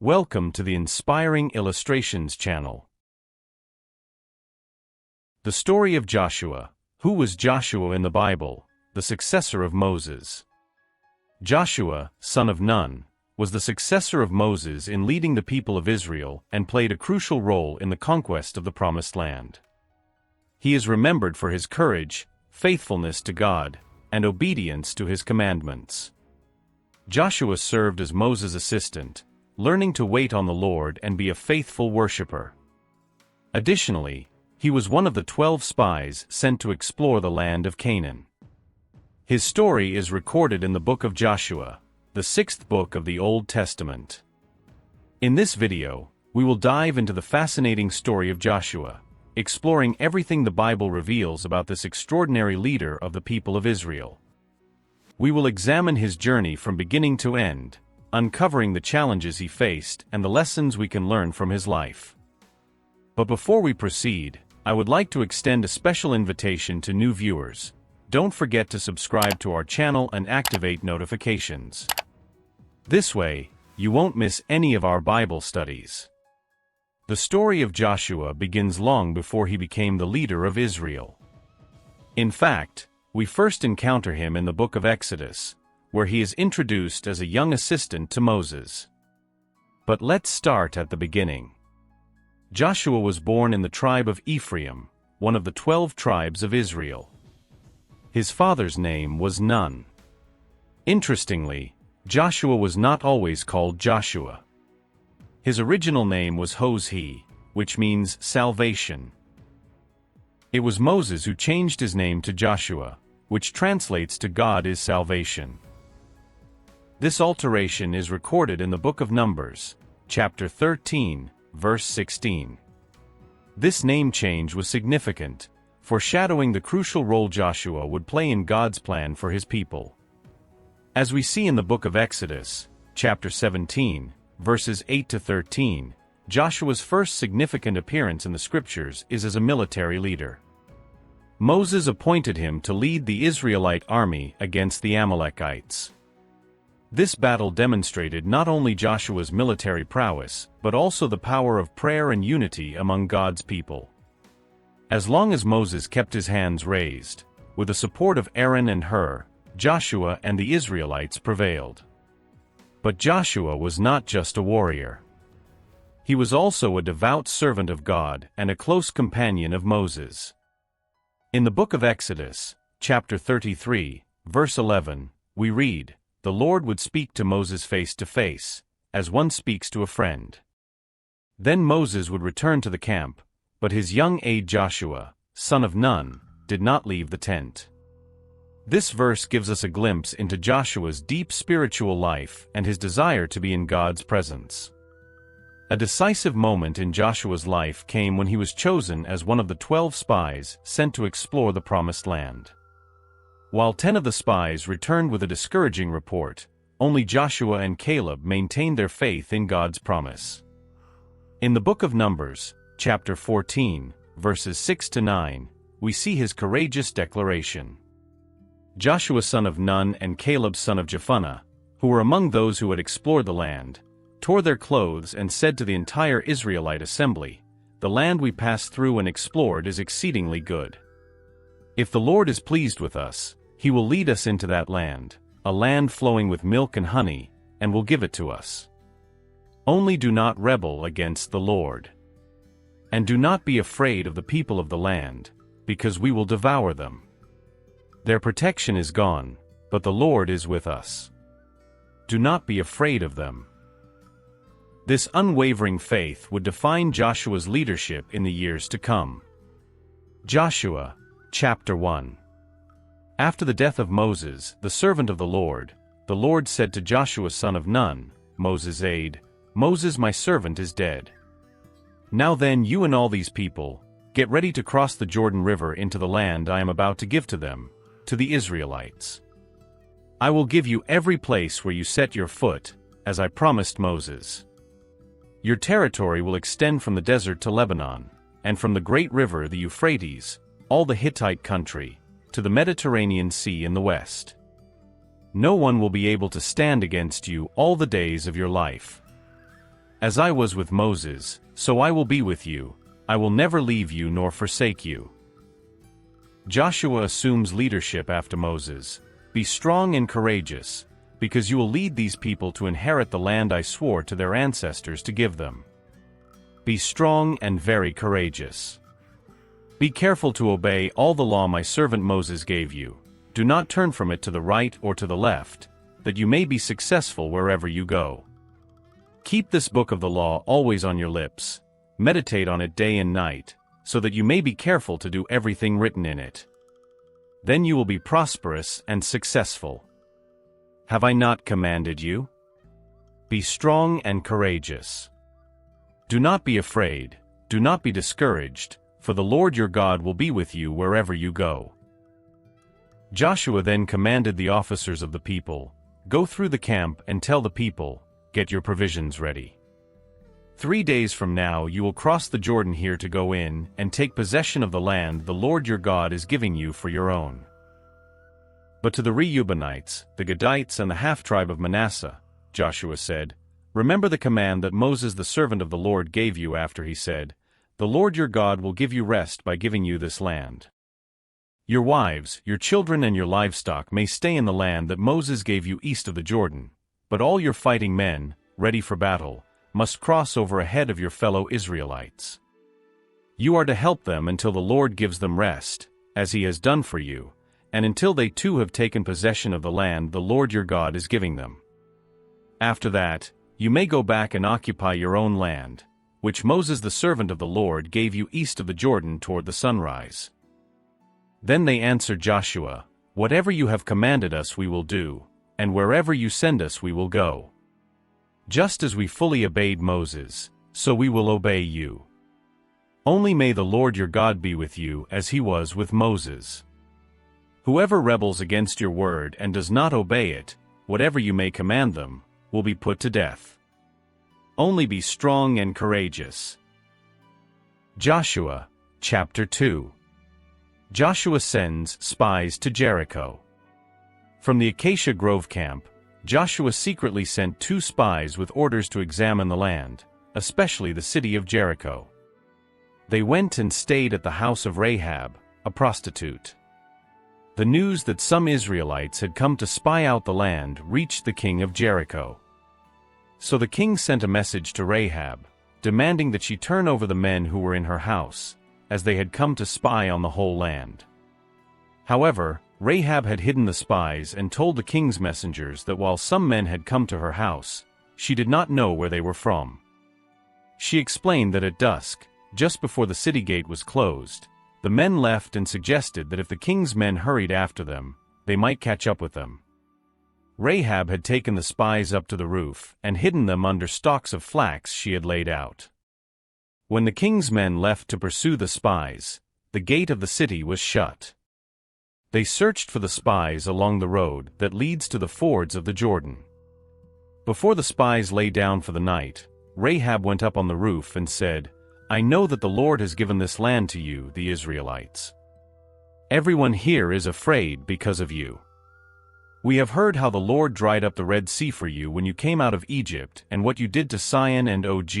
Welcome to the Inspiring Illustrations channel. The story of Joshua. Who was Joshua in the Bible? The successor of Moses. Joshua, son of Nun, was the successor of Moses in leading the people of Israel and played a crucial role in the conquest of the Promised Land. He is remembered for his courage, faithfulness to God, and obedience to his commandments. Joshua served as Moses' assistant, learning to wait on the Lord and be a faithful worshiper. Additionally, he was one of the 12 spies sent to explore the land of Canaan. His story is recorded in the book of Joshua, the 6th book of the Old Testament. In this video, we will dive into the fascinating story of Joshua, exploring everything the Bible reveals about this extraordinary leader of the people of Israel. We will examine his journey from beginning to end, uncovering the challenges he faced and the lessons we can learn from his life. But before we proceed, I would like to extend a special invitation to new viewers. Don't forget to subscribe to our channel and activate notifications. This way, you won't miss any of our Bible studies. The story of Joshua begins long before he became the leader of Israel. In fact, we first encounter him in the book of Exodus, where he is introduced as a young assistant to Moses. But let's start at the beginning. Joshua was born in the tribe of Ephraim, one of the 12 tribes of Israel. His father's name was Nun. Interestingly, Joshua was not always called Joshua. His original name was Hosea, which means salvation. It was Moses who changed his name to Joshua, which translates to God is salvation. This alteration is recorded in the book of Numbers, chapter 13, verse 16. This name change was significant, foreshadowing the crucial role Joshua would play in God's plan for his people. As we see in the book of Exodus, chapter 17, verses 8 to 13, Joshua's first significant appearance in the scriptures is as a military leader. Moses appointed him to lead the Israelite army against the Amalekites. This battle demonstrated not only Joshua's military prowess, but also the power of prayer and unity among God's people. As long as Moses kept his hands raised, with the support of Aaron and Hur, Joshua and the Israelites prevailed. But Joshua was not just a warrior. He was also a devout servant of God and a close companion of Moses. In the book of Exodus, chapter 33, verse 11, we read, "The Lord would speak to Moses face to face, as one speaks to a friend." Then Moses would return to the camp, but his young aide Joshua, son of Nun, did not leave the tent. This verse gives us a glimpse into Joshua's deep spiritual life and his desire to be in God's presence. A decisive moment in Joshua's life came when he was chosen as one of the 12 spies sent to explore the Promised Land. While 10 of the spies returned with a discouraging report, only Joshua and Caleb maintained their faith in God's promise. In the book of Numbers, chapter 14, verses 6 to 9, we see his courageous declaration. Joshua son of Nun and Caleb son of Jephunneh, who were among those who had explored the land, tore their clothes and said to the entire Israelite assembly, "The land we passed through and explored is exceedingly good. If the Lord is pleased with us, He will lead us into that land, a land flowing with milk and honey, and will give it to us. Only do not rebel against the Lord. And do not be afraid of the people of the land, because we will devour them. Their protection is gone, but the Lord is with us. Do not be afraid of them." This unwavering faith would define Joshua's leadership in the years to come. Joshua, chapter 1. After the death of Moses, the servant of the Lord said to Joshua son of Nun, Moses' aide, "Moses my servant is dead. Now then you and all these people, get ready to cross the Jordan River into the land I am about to give to them, to the Israelites. I will give you every place where you set your foot, as I promised Moses. Your territory will extend from the desert to Lebanon, and from the great river the Euphrates, all the Hittite country, to the Mediterranean Sea in the west. No one will be able to stand against you all the days of your life. As I was with Moses, so I will be with you. I will never leave you nor forsake you. Joshua assumes leadership after Moses. Be strong and courageous, because you will lead these people to inherit the land I swore to their ancestors to give them. Be strong and very courageous. Be careful to obey all the law my servant Moses gave you. Do not turn from it to the right or to the left, that you may be successful wherever you go. Keep this book of the law always on your lips. Meditate on it day and night, so that you may be careful to do everything written in it. Then you will be prosperous and successful. Have I not commanded you? Be strong and courageous. Do not be afraid, do not be discouraged, for the Lord your God will be with you wherever you go. Joshua then commanded the officers of the people, Go through the camp and tell the people, Get your provisions ready. 3 days from now you will cross the Jordan here to go in and take possession of the land the Lord your God is giving you for your own. But to the Reubenites, the Gadites and the half-tribe of Manasseh, Joshua said, Remember the command that Moses the servant of the Lord gave you after he said, The Lord your God will give you rest by giving you this land. Your wives, your children and your livestock may stay in the land that Moses gave you east of the Jordan, but all your fighting men, ready for battle, must cross over ahead of your fellow Israelites. You are to help them until the Lord gives them rest, as he has done for you, and until they too have taken possession of the land the Lord your God is giving them. After that, you may go back and occupy your own land, which Moses the servant of the Lord gave you east of the Jordan toward the sunrise. Then they answered Joshua, Whatever you have commanded us we will do, and wherever you send us we will go. Just as we fully obeyed Moses, so we will obey you. Only may the Lord your God be with you as he was with Moses. Whoever rebels against your word and does not obey it, whatever you may command them, will be put to death. Only be strong and courageous. Joshua, chapter 2. Joshua sends spies to Jericho. From the Acacia Grove camp, Joshua secretly sent 2 spies with orders to examine the land, especially the city of Jericho. They went and stayed at the house of Rahab, a prostitute. The news that some Israelites had come to spy out the land reached the king of Jericho. So the king sent a message to Rahab, demanding that she turn over the men who were in her house, as they had come to spy on the whole land. However, Rahab had hidden the spies and told the king's messengers that while some men had come to her house, she did not know where they were from. She explained that at dusk, just before the city gate was closed, the men left and suggested that if the king's men hurried after them, they might catch up with them. Rahab had taken the spies up to the roof and hidden them under stalks of flax she had laid out. When the king's men left to pursue the spies, the gate of the city was shut. They searched for the spies along the road that leads to the fords of the Jordan. Before the spies lay down for the night, Rahab went up on the roof and said, I know that the Lord has given this land to you, the Israelites. Everyone here is afraid because of you. We have heard how the Lord dried up the Red Sea for you when you came out of Egypt and what you did to Sihon and Og,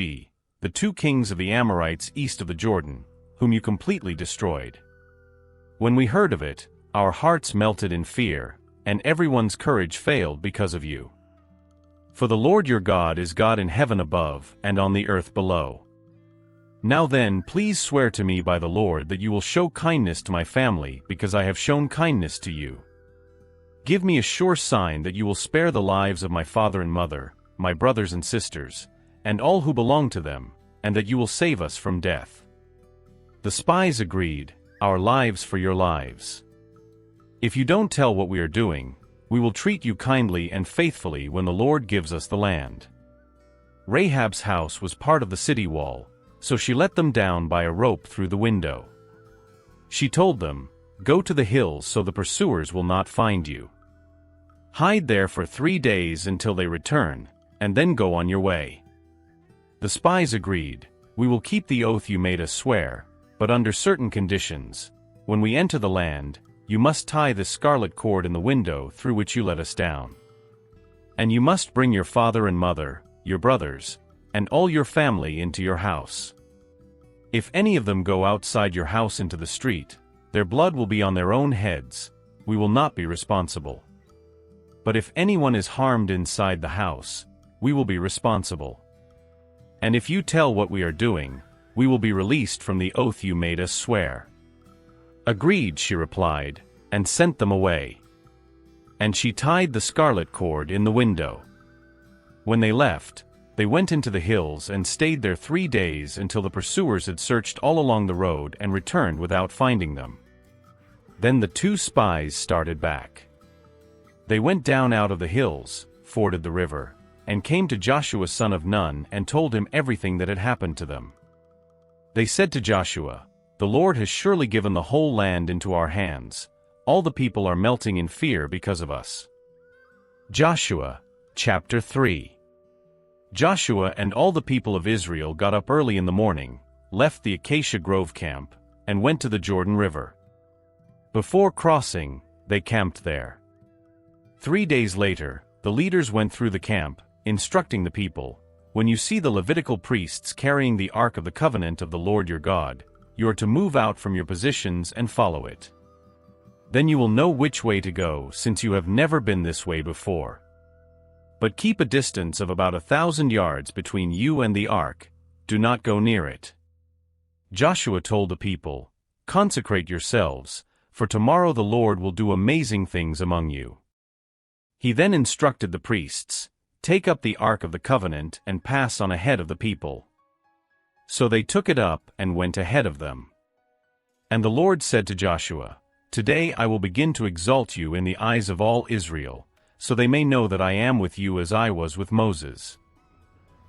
the 2 kings of the Amorites east of the Jordan, whom you completely destroyed. When we heard of it, our hearts melted in fear, and everyone's courage failed because of you. For the Lord your God is God in heaven above and on the earth below. Now then, please swear to me by the Lord that you will show kindness to my family because I have shown kindness to you. Give me a sure sign that you will spare the lives of my father and mother, my brothers and sisters, and all who belong to them, and that you will save us from death. The spies agreed, Our lives for your lives. If you don't tell what we are doing, we will treat you kindly and faithfully when the Lord gives us the land. Rahab's house was part of the city wall, so she let them down by a rope through the window. She told them, Go to the hills so the pursuers will not find you. Hide there for 3 days until they return, and then go on your way. The spies agreed, We will keep the oath you made us swear, but under certain conditions. When we enter the land, you must tie this scarlet cord in the window through which you let us down. And you must bring your father and mother, your brothers, and all your family into your house. If any of them go outside your house into the street, their blood will be on their own heads, we will not be responsible. But if anyone is harmed inside the house, we will be responsible. And if you tell what we are doing, we will be released from the oath you made us swear." "Agreed," she replied, and sent them away. And she tied the scarlet cord in the window. When they left, they went into the hills and stayed there 3 days until the pursuers had searched all along the road and returned without finding them. Then the 2 spies started back. They went down out of the hills, forded the river, and came to Joshua son of Nun and told him everything that had happened to them. They said to Joshua, "The Lord has surely given the whole land into our hands. All the people are melting in fear because of us." Joshua, chapter 3. Joshua and all the people of Israel got up early in the morning, left the Acacia Grove camp, and went to the Jordan River. Before crossing, they camped there. 3 days later, the leaders went through the camp, instructing the people, "When you see the Levitical priests carrying the Ark of the Covenant of the Lord your God, you are to move out from your positions and follow it. Then you will know which way to go, since you have never been this way before. But keep a distance of about 1,000 yards between you and the ark. Do not go near it." Joshua told the people, "Consecrate yourselves, for tomorrow the Lord will do amazing things among you." He then instructed the priests, "Take up the Ark of the Covenant and pass on ahead of the people." So they took it up and went ahead of them. And the Lord said to Joshua, "Today I will begin to exalt you in the eyes of all Israel, so they may know that I am with you as I was with Moses.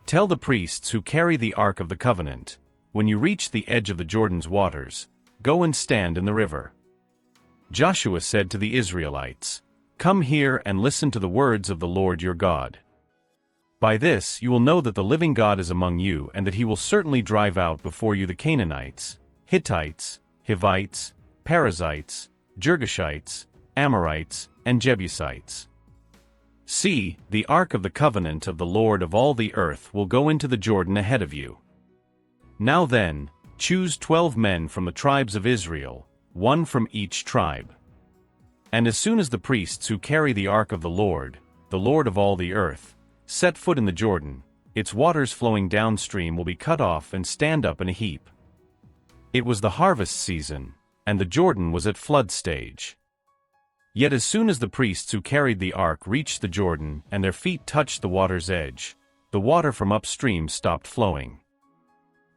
Tell the priests who carry the Ark of the Covenant, when you reach the edge of the Jordan's waters, go and stand in the river." Joshua said to the Israelites, "Come here and listen to the words of the Lord your God. By this you will know that the living God is among you and that he will certainly drive out before you the Canaanites, Hittites, Hivites, Perizzites, Girgashites, Amorites, and Jebusites. See, the Ark of the Covenant of the Lord of all the earth will go into the Jordan ahead of you. Now then, choose 12 men from the tribes of Israel, 1 from each tribe. And as soon as the priests who carry the Ark of the Lord of all the earth, set foot in the Jordan, its waters flowing downstream will be cut off and stand up in a heap." It was the harvest season, and the Jordan was at flood stage. Yet as soon as the priests who carried the ark reached the Jordan and their feet touched the water's edge, the water from upstream stopped flowing.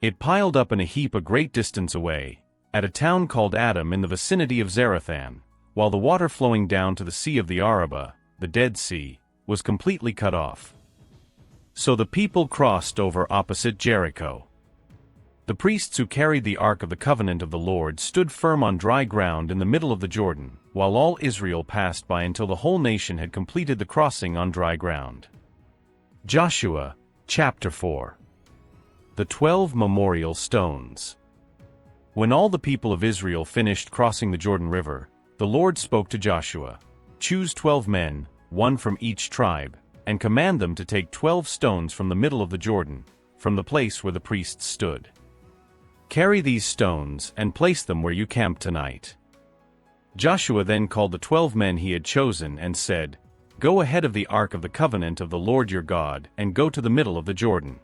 It piled up in a heap a great distance away, at a town called Adam in the vicinity of Zarethan, while the water flowing down to the Sea of the Arabah, the Dead Sea, was completely cut off. So the people crossed over opposite Jericho. The priests who carried the Ark of the Covenant of the Lord stood firm on dry ground in the middle of the Jordan, while all Israel passed by until the whole nation had completed the crossing on dry ground. Joshua, chapter 4. The 12 Memorial Stones. When all the people of Israel finished crossing the Jordan River, the Lord spoke to Joshua, "Choose 12 men, 1 from each tribe, and command them to take 12 stones from the middle of the Jordan, from the place where the priests stood. Carry these stones and place them where you camp tonight." Joshua then called the 12 men he had chosen and said, "Go ahead of the Ark of the Covenant of the Lord your God and go to the middle of the Jordan.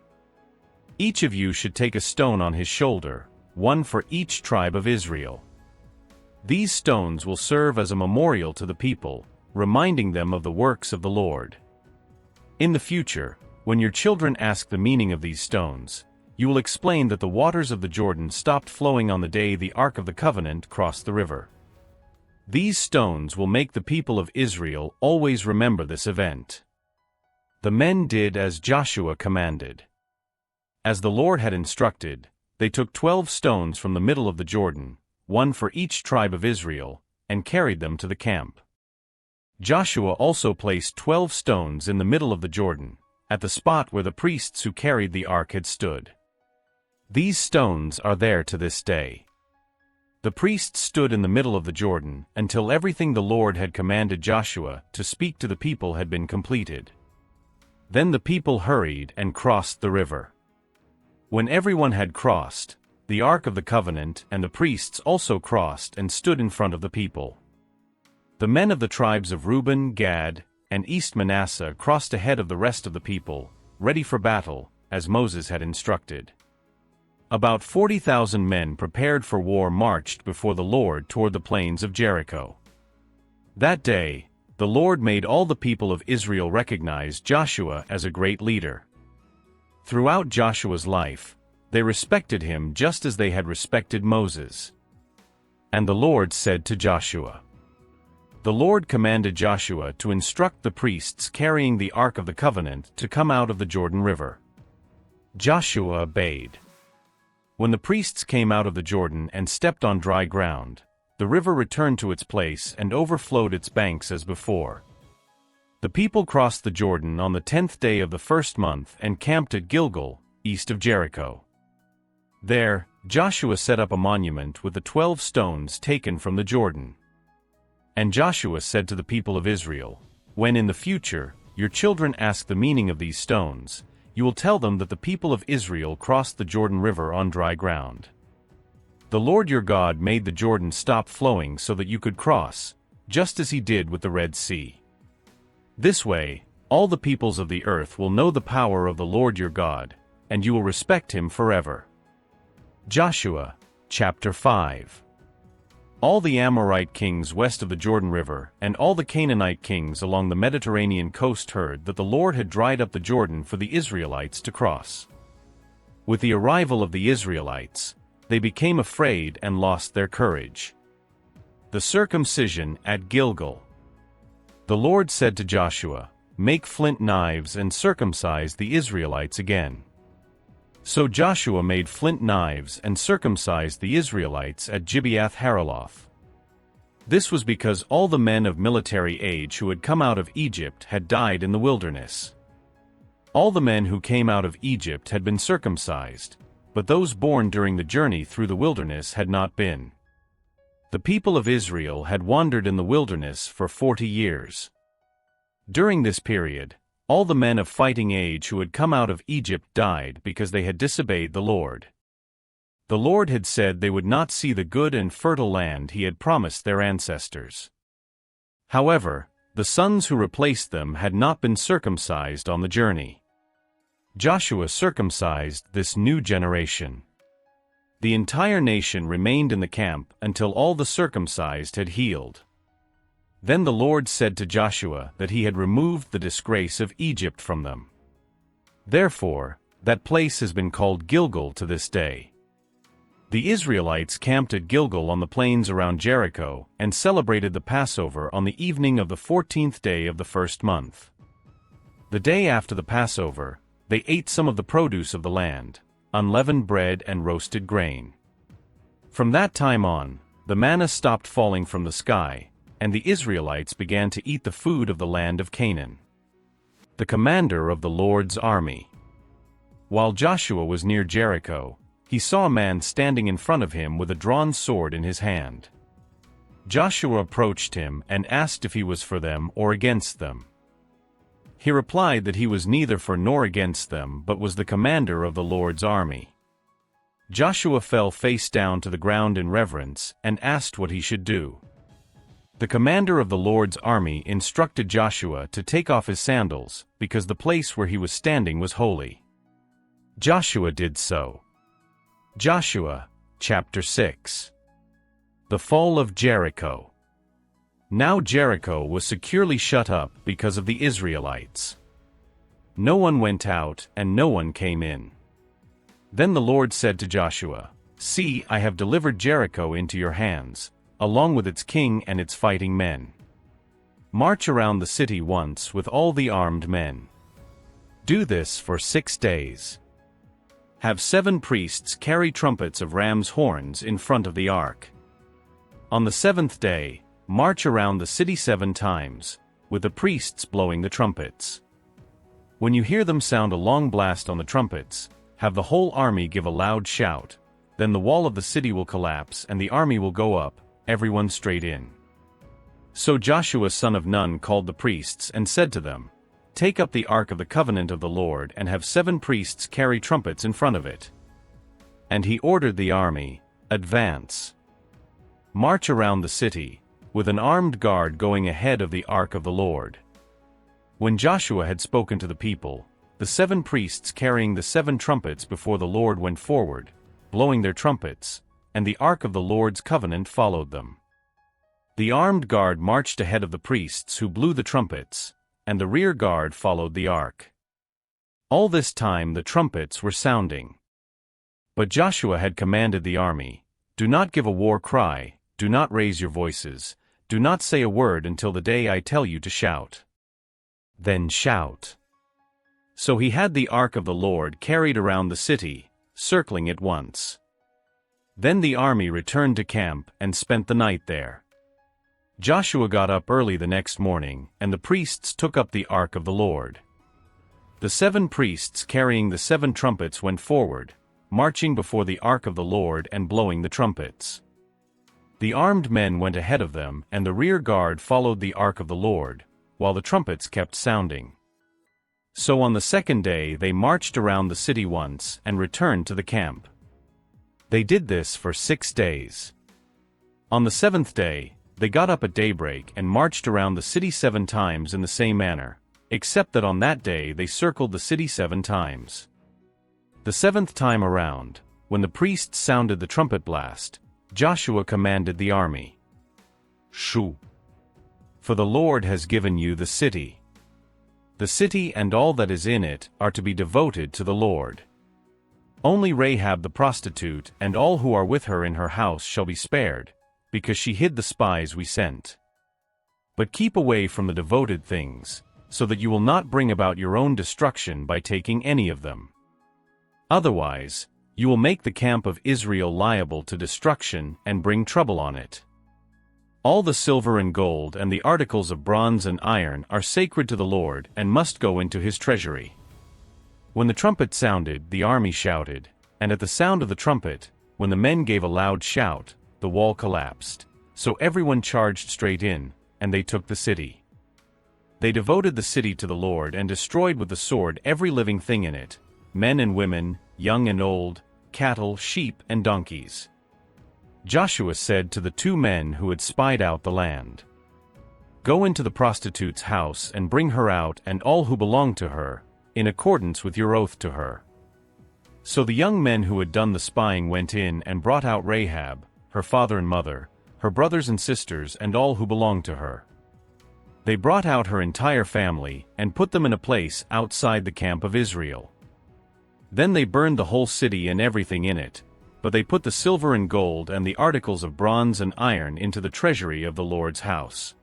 Each of you should take a stone on his shoulder, 1 for each tribe of Israel. These stones will serve as a memorial to the people, reminding them of the works of the Lord. In the future, when your children ask the meaning of these stones, you will explain that the waters of the Jordan stopped flowing on the day the Ark of the Covenant crossed the river. These stones will make the people of Israel always remember this event." The men did as Joshua commanded. As the Lord had instructed, they took 12 stones from the middle of the Jordan, 1 for each tribe of Israel, and carried them to the camp. Joshua also placed 12 stones in the middle of the Jordan, at the spot where the priests who carried the ark had stood. These stones are there to this day. The priests stood in the middle of the Jordan until everything the Lord had commanded Joshua to speak to the people had been completed. Then the people hurried and crossed the river. When everyone had crossed, the Ark of the Covenant and the priests also crossed and stood in front of the people. The men of the tribes of Reuben, Gad, and East Manasseh crossed ahead of the rest of the people, ready for battle, as Moses had instructed. About 40,000 men prepared for war marched before the Lord toward the plains of Jericho. That day, the Lord made all the people of Israel recognize Joshua as a great leader. Throughout Joshua's life, they respected him just as they had respected Moses. And the Lord said to Joshua. The Lord commanded Joshua to instruct the priests carrying the Ark of the Covenant to come out of the Jordan River. Joshua obeyed. When the priests came out of the Jordan and stepped on dry ground, the river returned to its place and overflowed its banks as before. The people crossed the Jordan on the 10th day of the first month and camped at Gilgal, east of Jericho. There, Joshua set up a monument with the 12 stones taken from the Jordan. And Joshua said to the people of Israel, "When in the future your children ask the meaning of these stones, you will tell them that the people of Israel crossed the Jordan River on dry ground. The Lord your God made the Jordan stop flowing so that you could cross, just as he did with the Red Sea. This way, all the peoples of the earth will know the power of the Lord your God, and you will respect him forever." Joshua, chapter 5. All the Amorite kings west of the Jordan River and all the Canaanite kings along the Mediterranean coast heard that the Lord had dried up the Jordan for the Israelites to cross. With the arrival of the Israelites, they became afraid and lost their courage. The circumcision at Gilgal. The Lord said to Joshua, "Make flint knives and circumcise the Israelites again." So Joshua made flint knives and circumcised the Israelites at Gibeath-Haraloth. This was because all the men of military age who had come out of Egypt had died in the wilderness. All the men who came out of Egypt had been circumcised, but those born during the journey through the wilderness had not been. The people of Israel had wandered in the wilderness for 40 years. During this period, all the men of fighting age who had come out of Egypt died because they had disobeyed the Lord. The Lord had said they would not see the good and fertile land he had promised their ancestors. However, the sons who replaced them had not been circumcised on the journey. Joshua circumcised this new generation. The entire nation remained in the camp until all the circumcised had healed. Then the Lord said to Joshua that he had removed the disgrace of Egypt from them. Therefore, that place has been called Gilgal to this day. The Israelites camped at Gilgal on the plains around Jericho and celebrated the Passover on the evening of the 14th day of the first month. The day after the Passover, they ate some of the produce of the land, unleavened bread and roasted grain. From that time on, the manna stopped falling from the sky, and the Israelites began to eat the food of the land of Canaan. The commander of the Lord's army. While Joshua was near Jericho, he saw a man standing in front of him with a drawn sword in his hand. Joshua approached him and asked if he was for them or against them. He replied that he was neither for nor against them but was the commander of the Lord's army. Joshua fell face down to the ground in reverence and asked what he should do. The commander of the Lord's army instructed Joshua to take off his sandals, because the place where he was standing was holy. Joshua did so. Joshua, chapter 6. The fall of Jericho. Now Jericho was securely shut up because of the Israelites. No one went out and no one came in. Then the Lord said to Joshua, "See, I have delivered Jericho into your hands, along with its king and its fighting men. March around the city once with all the armed men. Do this for 6 days. Have 7 priests carry trumpets of ram's horns in front of the ark. On the 7th day, march around the city 7 times, with the priests blowing the trumpets. When you hear them sound a long blast on the trumpets, have the whole army give a loud shout, then the wall of the city will collapse and the army will go up, everyone straight in." So Joshua son of Nun called the priests and said to them, Take up the ark of the covenant of the Lord and have 7 priests carry trumpets in front of it." And he ordered the army, "Advance. March around the city, with an armed guard going ahead of the ark of the Lord." When Joshua had spoken to the people, the 7 priests carrying the 7 trumpets before the Lord went forward, blowing their trumpets, and the ark of the Lord's covenant followed them. The armed guard marched ahead of the priests who blew the trumpets, and the rear guard followed the ark. All this time the trumpets were sounding. But Joshua had commanded the army, "Do not give a war cry, do not raise your voices, do not say a word until the day I tell you to shout. Then shout." So he had the ark of the Lord carried around the city, circling it once. Then the army returned to camp and spent the night there. Joshua got up early the next morning, and the priests took up the ark of the Lord. The 7 priests carrying the 7 trumpets went forward, marching before the ark of the Lord and blowing the trumpets. The armed men went ahead of them, and the rear guard followed the ark of the Lord, while the trumpets kept sounding. So on the second day they marched around the city once and returned to the camp. They did this for 6 days. On the 7th day, they got up at daybreak and marched around the city 7 times in the same manner, except that on that day they circled the city 7 times. The 7th time around, when the priests sounded the trumpet blast, Joshua commanded the army, "Shoo! For the Lord has given you the city. The city and all that is in it are to be devoted to the Lord. Only Rahab the prostitute and all who are with her in her house shall be spared, because she hid the spies we sent. But keep away from the devoted things, so that you will not bring about your own destruction by taking any of them. Otherwise, you will make the camp of Israel liable to destruction and bring trouble on it. All the silver and gold and the articles of bronze and iron are sacred to the Lord and must go into his treasury." When the trumpet sounded, the army shouted, and at the sound of the trumpet, when the men gave a loud shout, the wall collapsed. So everyone charged straight in, and they took the city. They devoted the city to the Lord and destroyed with the sword every living thing in it, men and women, young and old, cattle, sheep, and donkeys. Joshua said to the 2 men who had spied out the land, "Go into the prostitute's house and bring her out and all who belong to her, in accordance with your oath to her." So the young men who had done the spying went in and brought out Rahab, her father and mother, her brothers and sisters, and all who belonged to her. They brought out her entire family and put them in a place outside the camp of Israel. Then they burned the whole city and everything in it, but they put the silver and gold and the articles of bronze and iron into the treasury of the Lord's house.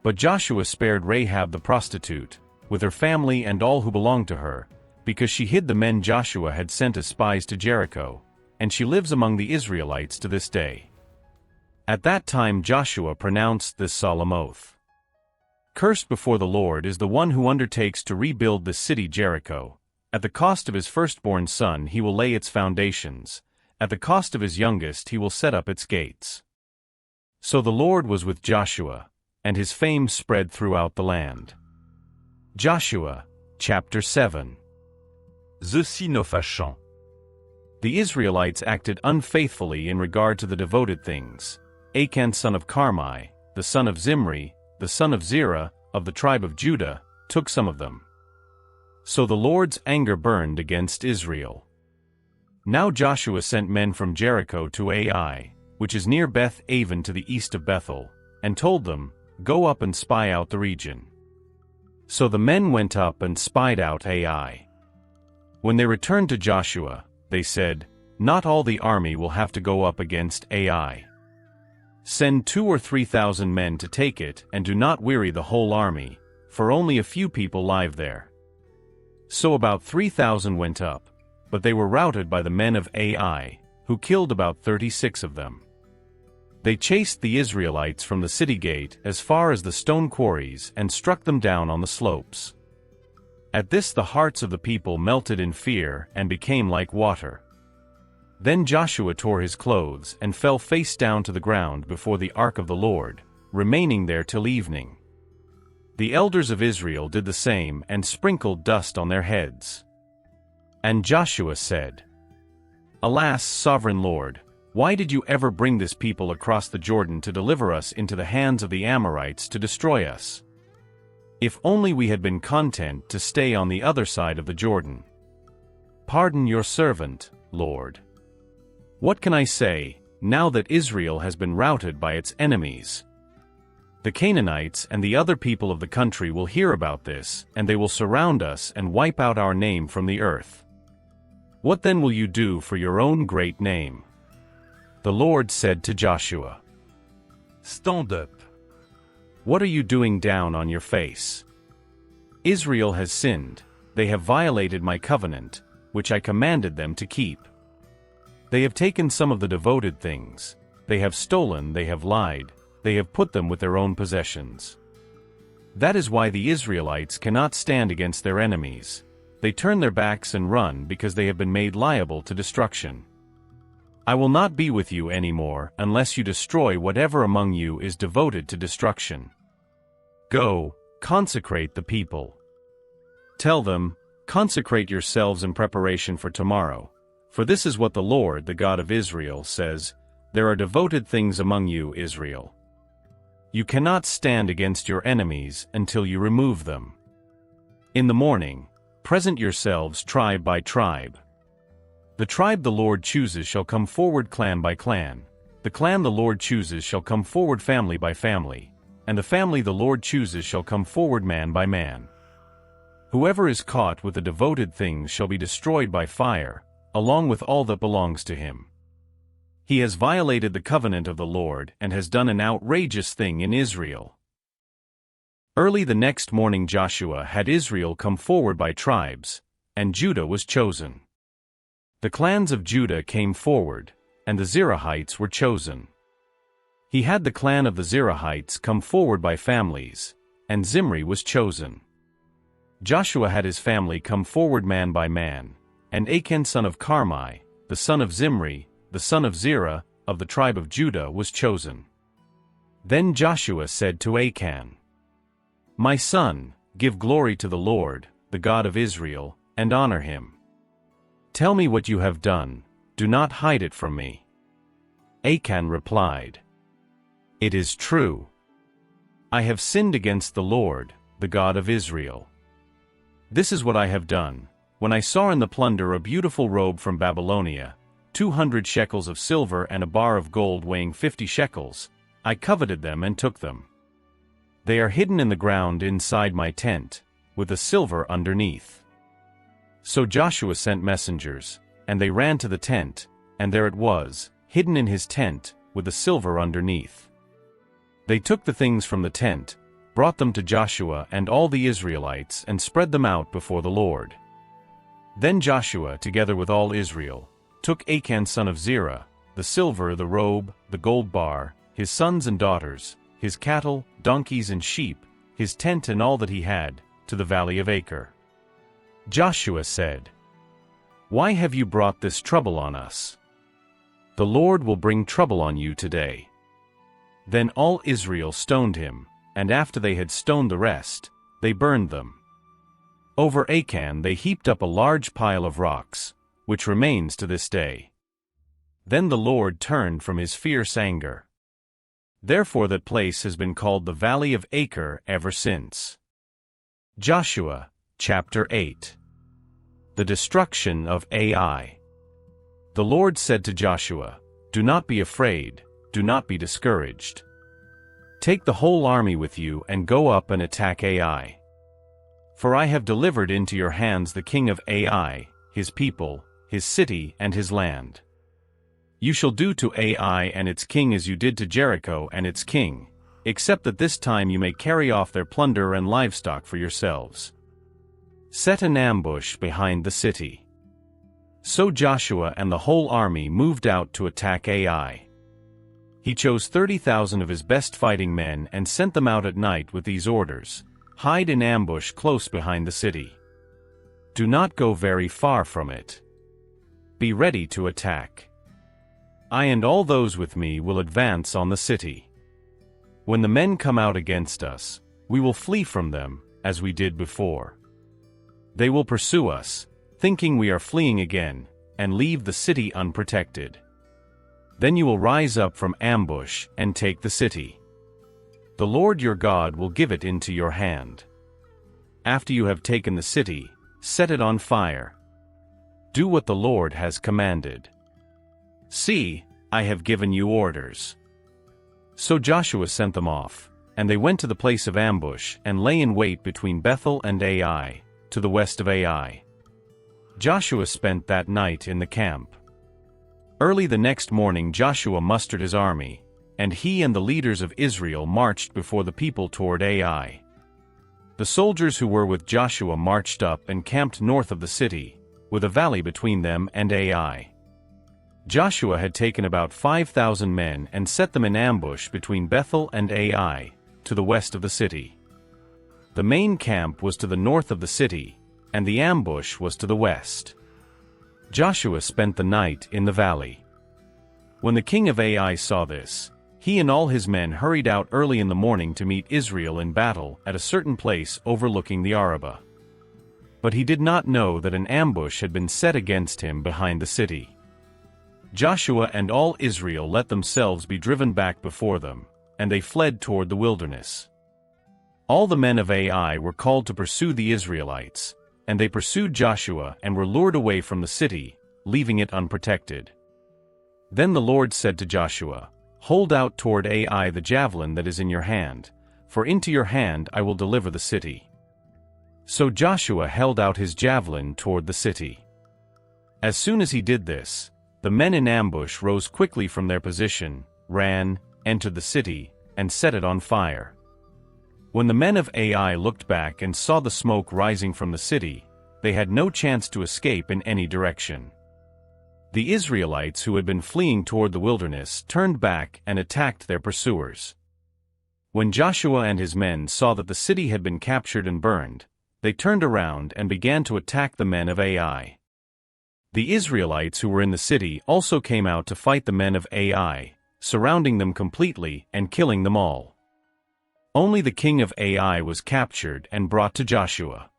But Joshua spared Rahab the prostitute, with her family and all who belonged to her, because she hid the men Joshua had sent as spies to Jericho, and she lives among the Israelites to this day. At that time Joshua pronounced this solemn oath: "Cursed before the Lord is the one who undertakes to rebuild this city Jericho. At the cost of his firstborn son he will lay its foundations, at the cost of his youngest he will set up its gates." So the Lord was with Joshua, and his fame spread throughout the land. Joshua, chapter 7. The sin of Achan. The Israelites acted unfaithfully in regard to the devoted things. Achan son of Carmi, the son of Zimri, the son of Zerah, of the tribe of Judah, took some of them. So the Lord's anger burned against Israel. Now Joshua sent men from Jericho to Ai, which is near Beth Aven to the east of Bethel, and told them, "Go up and spy out the region." So the men went up and spied out Ai. When they returned to Joshua, they said, "Not all the army will have to go up against Ai. Send 2,000 or 3,000 men to take it, and do not weary the whole army, for only a few people live there." So about 3,000 went up, but they were routed by the men of Ai, who killed about 36 of them. They chased the Israelites from the city gate as far as the stone quarries and struck them down on the slopes. At this the hearts of the people melted in fear and became like water. Then Joshua tore his clothes and fell face down to the ground before the ark of the Lord, remaining there till evening. The elders of Israel did the same and sprinkled dust on their heads. And Joshua said, "Alas, sovereign Lord, why did you ever bring this people across the Jordan to deliver us into the hands of the Amorites to destroy us? If only we had been content to stay on the other side of the Jordan. Pardon your servant, Lord. What can I say, now that Israel has been routed by its enemies? The Canaanites and the other people of the country will hear about this, and they will surround us and wipe out our name from the earth. What then will you do for your own great name?" The Lord said to Joshua, Stand up. "What are you doing down on your face? Israel has sinned, they have violated my covenant, which I commanded them to keep. They have taken some of the devoted things, they have stolen, they have lied, they have put them with their own possessions. That is why the Israelites cannot stand against their enemies. They turn their backs and run because they have been made liable to destruction. I will not be with you anymore unless you destroy whatever among you is devoted to destruction. Go, consecrate the people. Tell them, consecrate yourselves in preparation for tomorrow, for this is what the Lord, the God of Israel, says, there are devoted things among you, Israel. You cannot stand against your enemies until you remove them. In the morning, present yourselves tribe by tribe. The tribe the Lord chooses shall come forward clan by clan, the clan the Lord chooses shall come forward family by family, and the family the Lord chooses shall come forward man by man. Whoever is caught with the devoted things shall be destroyed by fire, along with all that belongs to him. He has violated the covenant of the Lord and has done an outrageous thing in Israel." Early the next morning Joshua had Israel come forward by tribes, and Judah was chosen. The clans of Judah came forward, and the Zerahites were chosen. He had the clan of the Zerahites come forward by families, and Zimri was chosen. Joshua had his family come forward man by man, and Achan son of Carmi, the son of Zimri, the son of Zerah, of the tribe of Judah was chosen. Then Joshua said to Achan, "My son, give glory to the Lord, the God of Israel, and honor him. Tell me what you have done, do not hide it from me." Achan replied, "It is true. I have sinned against the Lord, the God of Israel. This is what I have done. When I saw in the plunder a beautiful robe from Babylonia, 200 shekels of silver and a bar of gold weighing 50 shekels, I coveted them and took them. They are hidden in the ground inside my tent, with the silver underneath." So Joshua sent messengers, and they ran to the tent, and there it was, hidden in his tent, with the silver underneath. They took the things from the tent, brought them to Joshua and all the Israelites and spread them out before the Lord. Then Joshua, together with all Israel, took Achan son of Zerah, the silver, the robe, the gold bar, his sons and daughters, his cattle, donkeys and sheep, his tent and all that he had, to the valley of Achor. Joshua said, "Why have you brought this trouble on us? The Lord will bring trouble on you today." Then all Israel stoned him, and after they had stoned the rest, they burned them. Over Achan they heaped up a large pile of rocks, which remains to this day. Then the Lord turned from his fierce anger. Therefore that place has been called the Valley of Achor ever since. Joshua, chapter 8. The destruction of Ai. The Lord said to Joshua, "Do not be afraid, do not be discouraged. Take the whole army with you and go up and attack Ai. For I have delivered into your hands the king of Ai, his people, his city and his land. You shall do to Ai and its king as you did to Jericho and its king, except that this time you may carry off their plunder and livestock for yourselves. Set an ambush behind the city." So Joshua and the whole army moved out to attack Ai. He chose 30,000 of his best fighting men and sent them out at night with these orders: "Hide in ambush close behind the city. Do not go very far from it. Be ready to attack. I and all those with me will advance on the city. When the men come out against us, We will flee from them, as we did before. They will pursue us, thinking we are fleeing again, and leave the city unprotected. Then you will rise up from ambush and take the city. The Lord your God will give it into your hand. After you have taken the city, set it on fire. Do what the Lord has commanded. See, I have given you orders." So Joshua sent them off, and they went to the place of ambush and lay in wait between Bethel and Ai, to the west of Ai. Joshua spent that night in the camp. Early the next morning Joshua mustered his army, and he and the leaders of Israel marched before the people toward Ai. The soldiers who were with Joshua marched up and camped north of the city, with a valley between them and Ai. Joshua had taken about 5,000 men and set them in ambush between Bethel and Ai, to the west of the city. The main camp was to the north of the city, and the ambush was to the west. Joshua spent the night in the valley. When the king of Ai saw this, he and all his men hurried out early in the morning to meet Israel in battle at a certain place overlooking the Arabah. But he did not know that an ambush had been set against him behind the city. Joshua and all Israel let themselves be driven back before them, and they fled toward the wilderness. All the men of Ai were called to pursue the Israelites, and they pursued Joshua and were lured away from the city, leaving it unprotected. Then the Lord said to Joshua, "Hold out toward Ai the javelin that is in your hand, for into your hand I will deliver the city." So Joshua held out his javelin toward the city. As soon as he did this, the men in ambush rose quickly from their position, ran, entered the city, and set it on fire. When the men of Ai looked back and saw the smoke rising from the city, they had no chance to escape in any direction. The Israelites who had been fleeing toward the wilderness turned back and attacked their pursuers. When Joshua and his men saw that the city had been captured and burned, they turned around and began to attack the men of Ai. The Israelites who were in the city also came out to fight the men of Ai, surrounding them completely and killing them all. Only the king of Ai was captured and brought to Joshua.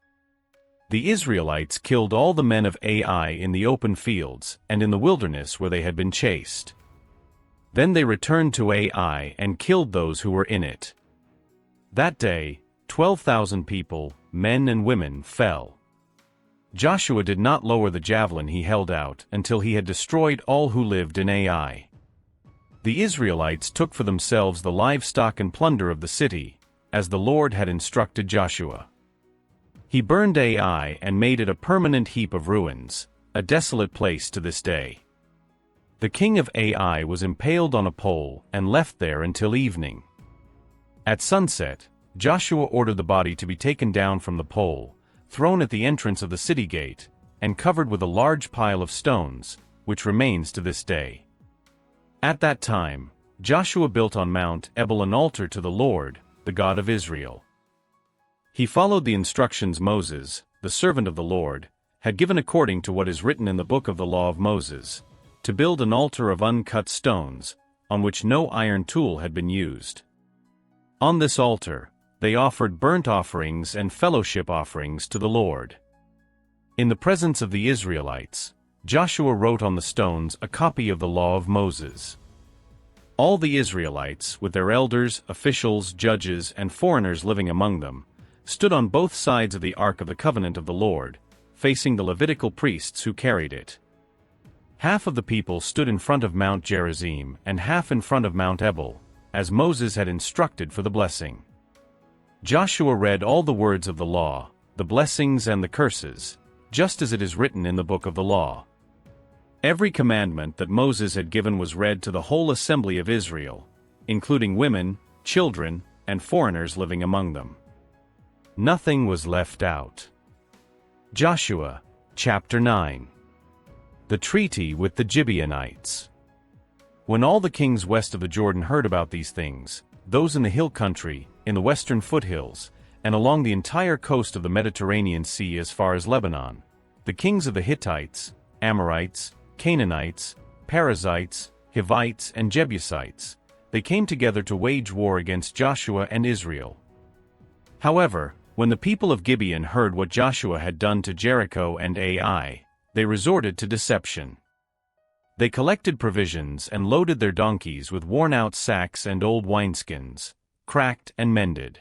The Israelites killed all the men of Ai in the open fields and in the wilderness where they had been chased. Then they returned to Ai and killed those who were in it. That day, 12,000 people, men and women, fell. Joshua did not lower the javelin he held out until he had destroyed all who lived in Ai. The Israelites took for themselves the livestock and plunder of the city, as the Lord had instructed Joshua. He burned Ai and made it a permanent heap of ruins, a desolate place to this day. The king of Ai was impaled on a pole and left there until evening. At sunset, Joshua ordered the body to be taken down from the pole, thrown at the entrance of the city gate, and covered with a large pile of stones, which remains to this day. At that time, Joshua built on Mount Ebal an altar to the Lord, the God of Israel. He followed the instructions Moses, the servant of the Lord, had given according to what is written in the book of the law of Moses, to build an altar of uncut stones, on which no iron tool had been used. On this altar, they offered burnt offerings and fellowship offerings to the Lord. In the presence of the Israelites, Joshua wrote on the stones a copy of the law of Moses. All the Israelites, with their elders, officials, judges, and foreigners living among them, stood on both sides of the Ark of the Covenant of the Lord, facing the Levitical priests who carried it. Half of the people stood in front of Mount Gerizim and half in front of Mount Ebal, as Moses had instructed for the blessing. Joshua read all the words of the law, the blessings and the curses, just as it is written in the book of the law. Every commandment that Moses had given was read to the whole assembly of Israel, including women, children, and foreigners living among them. Nothing was left out. Joshua, chapter 9. The treaty with the Gibeonites. When all the kings west of the Jordan heard about these things, those in the hill country, in the western foothills, and along the entire coast of the Mediterranean Sea as far as Lebanon, the kings of the Hittites, Amorites, Canaanites, Perizzites, Hivites, and Jebusites, they came together to wage war against Joshua and Israel. However, when the people of Gibeon heard what Joshua had done to Jericho and Ai, they resorted to deception. They collected provisions and loaded their donkeys with worn-out sacks and old wineskins, cracked and mended.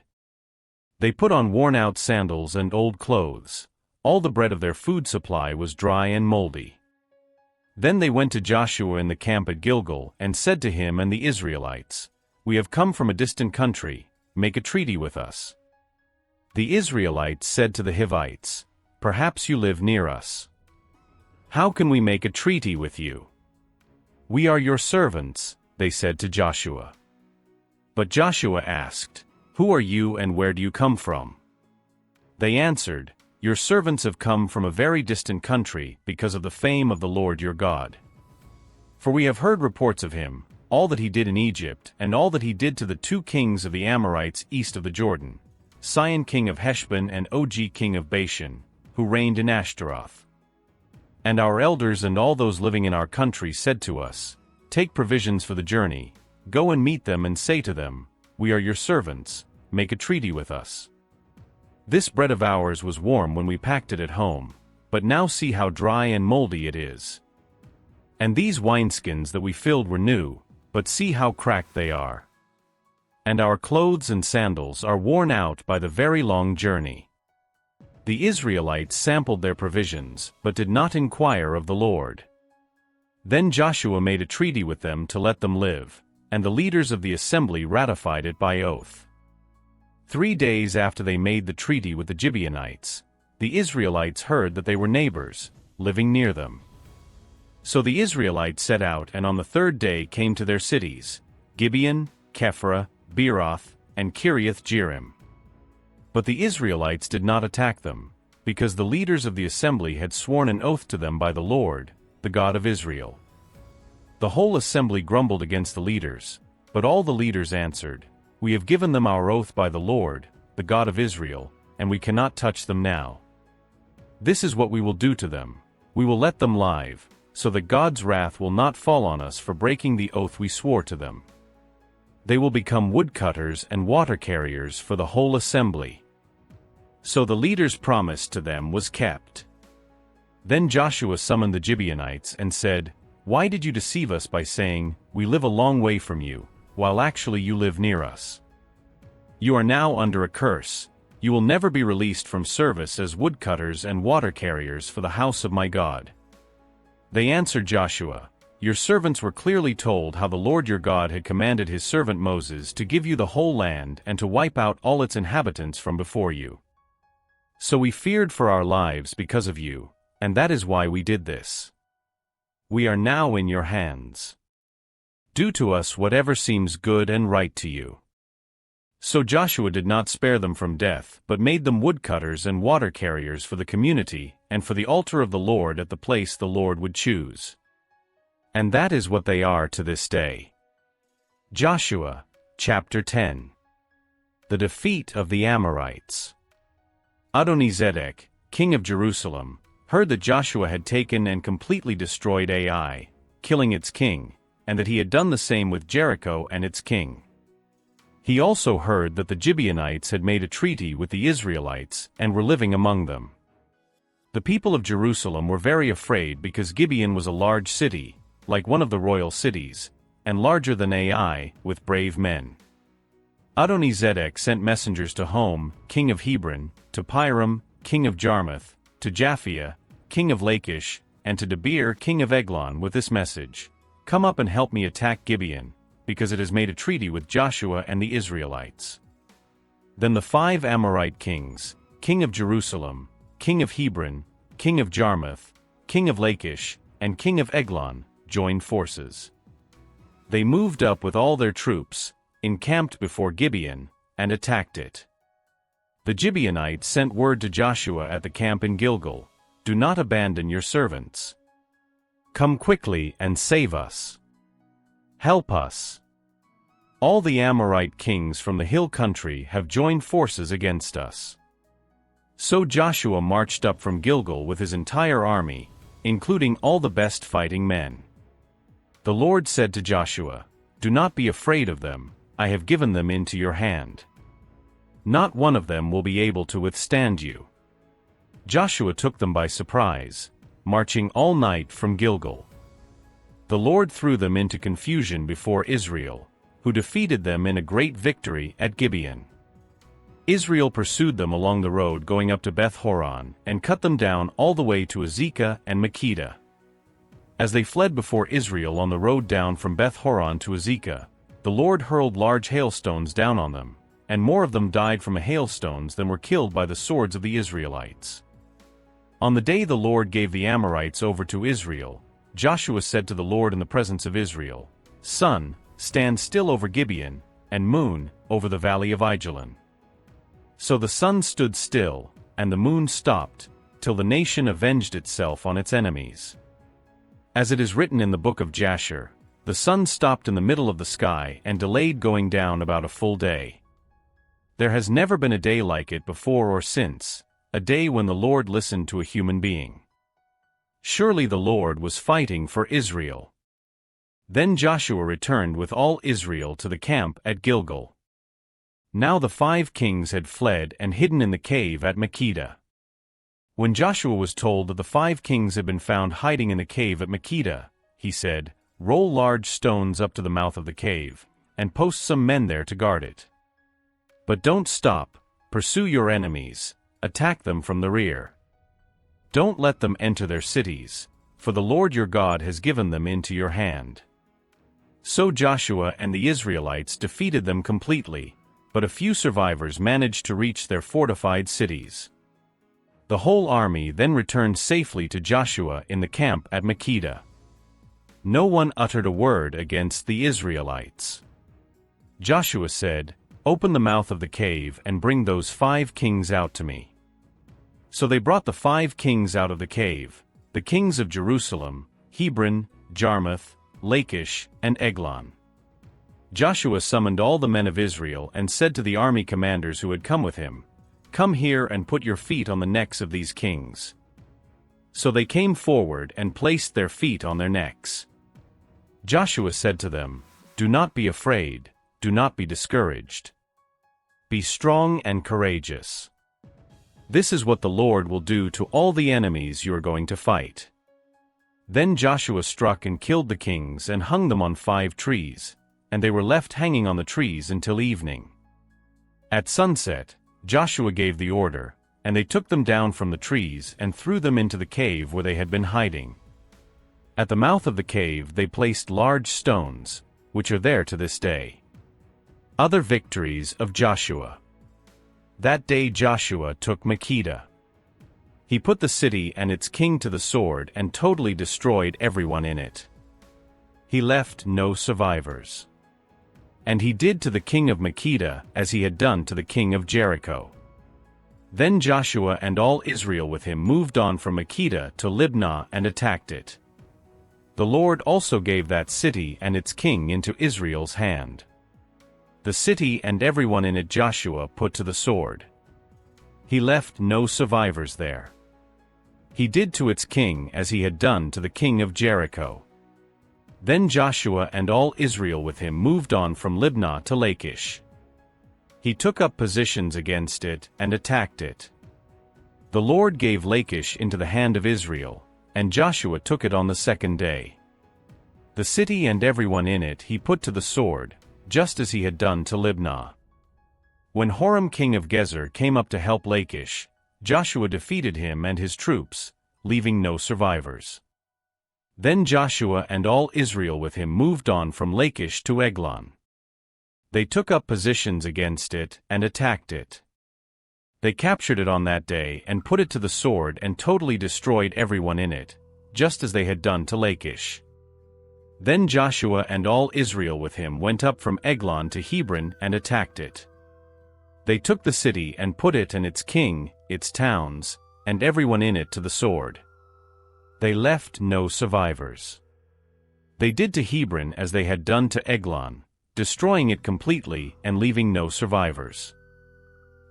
They put on worn-out sandals and old clothes. All the bread of their food supply was dry and moldy. Then they went to Joshua in the camp at Gilgal and said to him and the Israelites, "We have come from a distant country, make a treaty with us." The Israelites said to the Hivites, "Perhaps you live near us. How can we make a treaty with you?" "We are your servants," they said to Joshua. But Joshua asked, "Who are you and where do you come from?" They answered, "Your servants have come from a very distant country because of the fame of the Lord your God. For we have heard reports of him, all that he did in Egypt and all that he did to the 2 kings of the Amorites east of the Jordan, Sihon king of Heshbon and Og king of Bashan, who reigned in Ashtaroth. And our elders and all those living in our country said to us, 'Take provisions for the journey, go and meet them and say to them, "We are your servants, make a treaty with us." This bread of ours was warm when we packed it at home, but now see how dry and moldy it is. And these wineskins that we filled were new, but see how cracked they are. And our clothes and sandals are worn out by the very long journey." The Israelites sampled their provisions, but did not inquire of the Lord. Then Joshua made a treaty with them to let them live, and the leaders of the assembly ratified it by oath. 3 days after they made the treaty with the Gibeonites, the Israelites heard that they were neighbors, living near them. So the Israelites set out and on the 3rd day came to their cities, Gibeon, Kephra, Beeroth, and Kiriath Jearim. But the Israelites did not attack them, because the leaders of the assembly had sworn an oath to them by the Lord, the God of Israel. The whole assembly grumbled against the leaders, but all the leaders answered, "We have given them our oath by the Lord, the God of Israel, and we cannot touch them now. This is what we will do to them. We will let them live, so that God's wrath will not fall on us for breaking the oath we swore to them. They will become woodcutters and water carriers for the whole assembly." So the leader's promise to them was kept. Then Joshua summoned the Gibeonites and said, "Why did you deceive us by saying, 'We live a long way from you,' while actually you live near us? You are now under a curse. You will never be released from service as woodcutters and water carriers for the house of my God." They answered Joshua, "Your servants were clearly told how the Lord your God had commanded his servant Moses to give you the whole land and to wipe out all its inhabitants from before you. So we feared for our lives because of you, and that is why we did this. We are now in your hands. Do to us whatever seems good and right to you." So Joshua did not spare them from death, but made them woodcutters and water carriers for the community and for the altar of the Lord at the place the Lord would choose. And that is what they are to this day. Joshua, chapter 10. The defeat of the Amorites. Adonizedek, king of Jerusalem, heard that Joshua had taken and completely destroyed Ai, killing its king, and that he had done the same with Jericho and its king. He also heard that the Gibeonites had made a treaty with the Israelites and were living among them. The people of Jerusalem were very afraid because Gibeon was a large city, like one of the royal cities, and larger than Ai, with brave men. Adonizedek sent messengers to Hom, king of Hebron, to Piram, king of Jarmuth, to Japhia, king of Lachish, and to Debir, king of Eglon, with this message: "Come up and help me attack Gibeon, because it has made a treaty with Joshua and the Israelites." Then the 5 Amorite kings, king of Jerusalem, king of Hebron, king of Jarmuth, king of Lachish, and king of Eglon, joined forces. They moved up with all their troops, encamped before Gibeon, and attacked it. The Gibeonites sent word to Joshua at the camp in Gilgal, "Do not abandon your servants. Come quickly and save us. Help us. All the Amorite kings from the hill country have joined forces against us." So Joshua marched up from Gilgal with his entire army, including all the best fighting men. The Lord said to Joshua, "Do not be afraid of them, I have given them into your hand." Not one of them will be able to withstand you." Joshua took them by surprise, marching all night from Gilgal. The Lord threw them into confusion before Israel, who defeated them in a great victory at Gibeon. Israel pursued them along the road going up to Beth-horon, and cut them down all the way to Azekah and Makkedah. As they fled before Israel on the road down from Beth-horon to Azekah, the Lord hurled large hailstones down on them, and more of them died from hailstones than were killed by the swords of the Israelites. On the day the Lord gave the Amorites over to Israel, Joshua said to the Lord in the presence of Israel, "Sun, stand still over Gibeon, and moon, over the valley of Ajalon." So the sun stood still, and the moon stopped, till the nation avenged itself on its enemies. As it is written in the book of Jasher, the sun stopped in the middle of the sky and delayed going down about a full day. There has never been a day like it before or since, a day when the Lord listened to a human being. Surely the Lord was fighting for Israel. Then Joshua returned with all Israel to the camp at Gilgal. Now the 5 kings had fled and hidden in the cave at Makkedah. When Joshua was told that the 5 kings had been found hiding in the cave at Makkedah, he said, "Roll large stones up to the mouth of the cave, and post some men there to guard it. But don't stop, pursue your enemies, attack them from the rear. Don't let them enter their cities, for the Lord your God has given them into your hand." So Joshua and the Israelites defeated them completely, but a few survivors managed to reach their fortified cities. The whole army then returned safely to Joshua in the camp at Makkedah. No one uttered a word against the Israelites. Joshua said, "Open the mouth of the cave and bring those 5 kings out to me." So they brought the 5 kings out of the cave, the kings of Jerusalem, Hebron, Jarmuth, Lachish, and Eglon. Joshua summoned all the men of Israel and said to the army commanders who had come with him, "Come here and put your feet on the necks of these kings." So they came forward and placed their feet on their necks. Joshua said to them, "Do not be afraid, do not be discouraged. Be strong and courageous. This is what the Lord will do to all the enemies you are going to fight." Then Joshua struck and killed the kings and hung them on 5 trees, and they were left hanging on the trees until evening. At sunset, Joshua gave the order, and they took them down from the trees and threw them into the cave where they had been hiding. At the mouth of the cave they placed large stones, which are there to this day. Other victories of Joshua. That day Joshua took Makkedah. He put the city and its king to the sword and totally destroyed everyone in it. He left no survivors. And he did to the king of Makkedah as he had done to the king of Jericho. Then Joshua and all Israel with him moved on from Makkedah to Libnah and attacked it. The Lord also gave that city and its king into Israel's hand. The city and everyone in it Joshua put to the sword. He left no survivors there. He did to its king as he had done to the king of Jericho. Then Joshua and all Israel with him moved on from Libnah to Lachish. He took up positions against it and attacked it. The Lord gave Lachish into the hand of Israel, and Joshua took it on the 2nd day. The city and everyone in it he put to the sword, just as he had done to Libnah. When Horam king of Gezer came up to help Lachish, Joshua defeated him and his troops, leaving no survivors. Then Joshua and all Israel with him moved on from Lachish to Eglon. They took up positions against it and attacked it. They captured it on that day and put it to the sword and totally destroyed everyone in it, just as they had done to Lachish. Then Joshua and all Israel with him went up from Eglon to Hebron and attacked it. They took the city and put it and its king, its towns, and everyone in it to the sword. They left no survivors. They did to Hebron as they had done to Eglon, destroying it completely and leaving no survivors.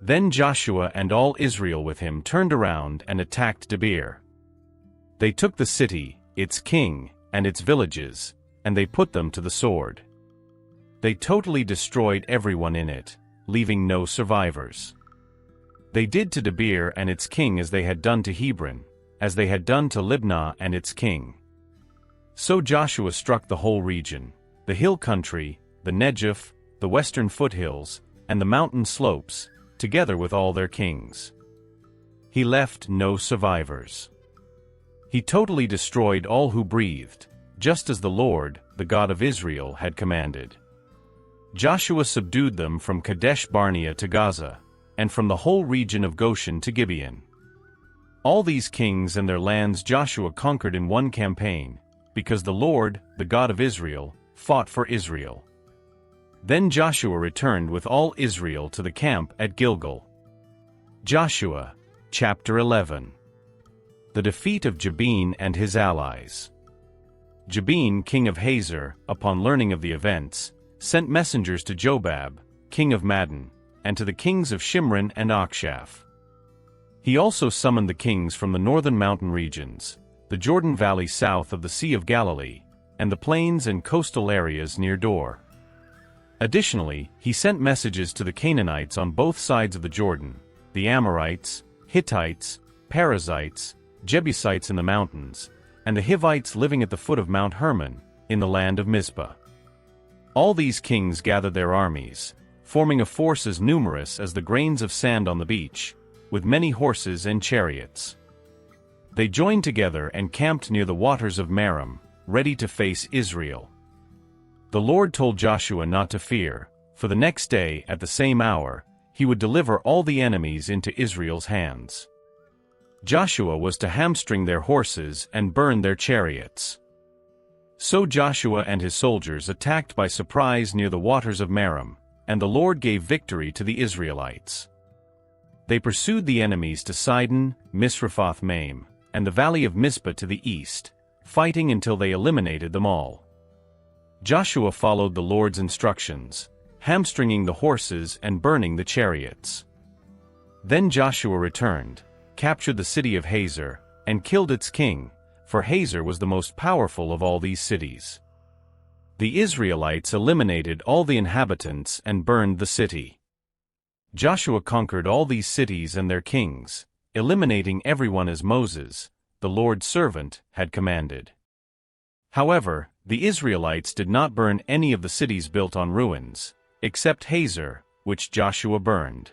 Then Joshua and all Israel with him turned around and attacked Debir. They took the city, its king, and its villages, and they put them to the sword. They totally destroyed everyone in it, leaving no survivors. They did to Debir and its king as they had done to Hebron, as they had done to Libnah and its king. So Joshua struck the whole region, the hill country, the Negev, the western foothills, and the mountain slopes, together with all their kings. He left no survivors. He totally destroyed all who breathed, just as the Lord, the God of Israel, had commanded. Joshua subdued them from Kadesh Barnea to Gaza, and from the whole region of Goshen to Gibeon. All these kings and their lands Joshua conquered in one campaign, because the Lord, the God of Israel, fought for Israel. Then Joshua returned with all Israel to the camp at Gilgal. Joshua, chapter 11. The defeat of Jabin and his allies. Jabin, king of Hazor, upon learning of the events, sent messengers to Jobab, king of Madon, and to the kings of Shimron and Akshaph. He also summoned the kings from the northern mountain regions, the Jordan Valley south of the Sea of Galilee, and the plains and coastal areas near Dor. Additionally, he sent messages to the Canaanites on both sides of the Jordan, the Amorites, Hittites, Perizzites, Jebusites in the mountains, and the Hivites living at the foot of Mount Hermon, in the land of Mizpah. All these kings gathered their armies, forming a force as numerous as the grains of sand on the beach, with many horses and chariots. They joined together and camped near the waters of Merom, ready to face Israel. The Lord told Joshua not to fear, for the next day at the same hour, he would deliver all the enemies into Israel's hands. Joshua was to hamstring their horses and burn their chariots. So Joshua and his soldiers attacked by surprise near the waters of Merom, and the Lord gave victory to the Israelites. They pursued the enemies to Sidon, Misrephoth-Maim, and the valley of Mizpah to the east, fighting until they eliminated them all. Joshua followed the Lord's instructions, hamstringing the horses and burning the chariots. Then Joshua returned, captured the city of Hazor, and killed its king, for Hazor was the most powerful of all these cities. The Israelites eliminated all the inhabitants and burned the city. Joshua conquered all these cities and their kings, eliminating everyone as Moses, the Lord's servant, had commanded. However, the Israelites did not burn any of the cities built on ruins, except Hazor, which Joshua burned.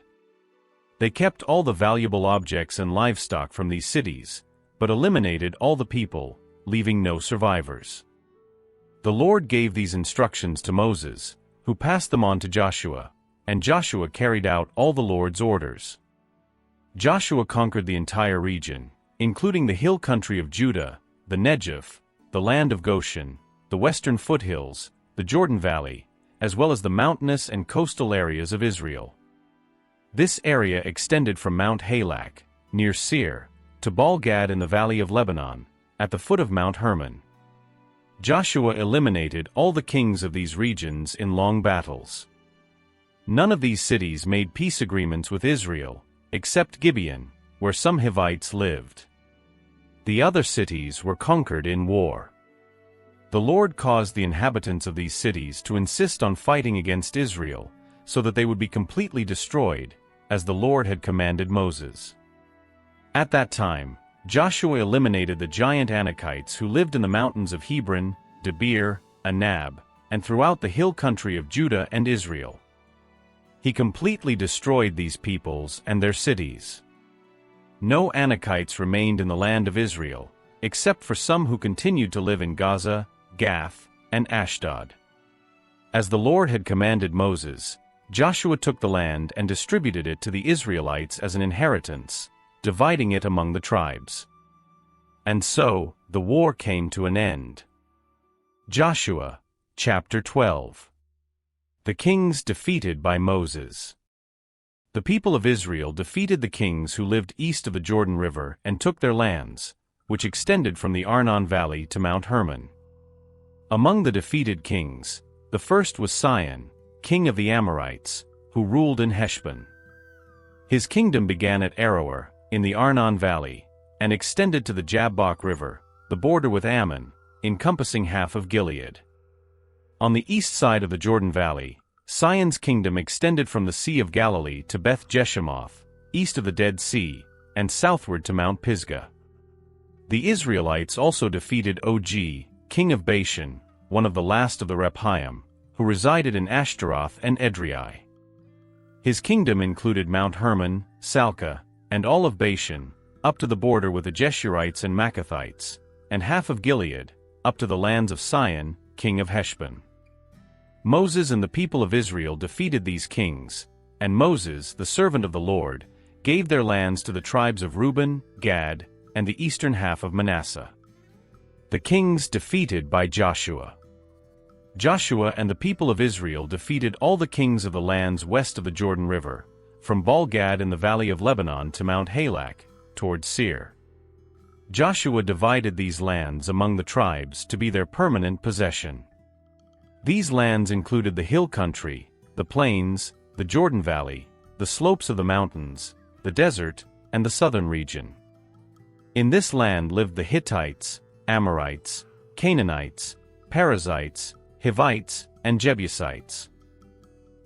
They kept all the valuable objects and livestock from these cities, but eliminated all the people, leaving no survivors. The Lord gave these instructions to Moses, who passed them on to Joshua, and Joshua carried out all the Lord's orders. Joshua conquered the entire region, including the hill country of Judah, the Negev, the land of Goshen, the western foothills, the Jordan Valley, as well as the mountainous and coastal areas of Israel. This area extended from Mount Halak, near Seir, to Baal-Gad in the valley of Lebanon, at the foot of Mount Hermon. Joshua eliminated all the kings of these regions in long battles. None of these cities made peace agreements with Israel, except Gibeon, where some Hivites lived. The other cities were conquered in war. The Lord caused the inhabitants of these cities to insist on fighting against Israel, so that they would be completely destroyed, as the Lord had commanded Moses. At that time, Joshua eliminated the giant Anakites who lived in the mountains of Hebron, Debir, Anab, and throughout the hill country of Judah and Israel. He completely destroyed these peoples and their cities. No Anakites remained in the land of Israel, except for some who continued to live in Gaza, Gath, and Ashdod. As the Lord had commanded Moses, Joshua took the land and distributed it to the Israelites as an inheritance, dividing it among the tribes. And so, the war came to an end. Joshua, chapter 12. The kings defeated by Moses. The people of Israel defeated the kings who lived east of the Jordan River and took their lands, which extended from the Arnon Valley to Mount Hermon. Among the defeated kings, the first was Sihon, king of the Amorites, who ruled in Heshbon. His kingdom began at Aroer, in the Arnon Valley, and extended to the Jabbok River, the border with Ammon, encompassing half of Gilead. On the east side of the Jordan Valley, Sihon's kingdom extended from the Sea of Galilee to Beth Jeshimoth, east of the Dead Sea, and southward to Mount Pisgah. The Israelites also defeated Og, king of Bashan, one of the last of the Rephaim, who resided in Ashtaroth and Edrei. His kingdom included Mount Hermon, Salcah, and all of Bashan, up to the border with the Geshurites and Maccathites, and half of Gilead, up to the lands of Sihon, king of Heshbon. Moses and the people of Israel defeated these kings, and Moses, the servant of the Lord, gave their lands to the tribes of Reuben, Gad, and the eastern half of Manasseh. The kings defeated by Joshua. Joshua and the people of Israel defeated all the kings of the lands west of the Jordan River, from Baal-Gad in the valley of Lebanon to Mount Halak, toward Seir. Joshua divided these lands among the tribes to be their permanent possession. These lands included the hill country, the plains, the Jordan Valley, the slopes of the mountains, the desert, and the southern region. In this land lived the Hittites, Amorites, Canaanites, Perizzites, Hivites, and Jebusites.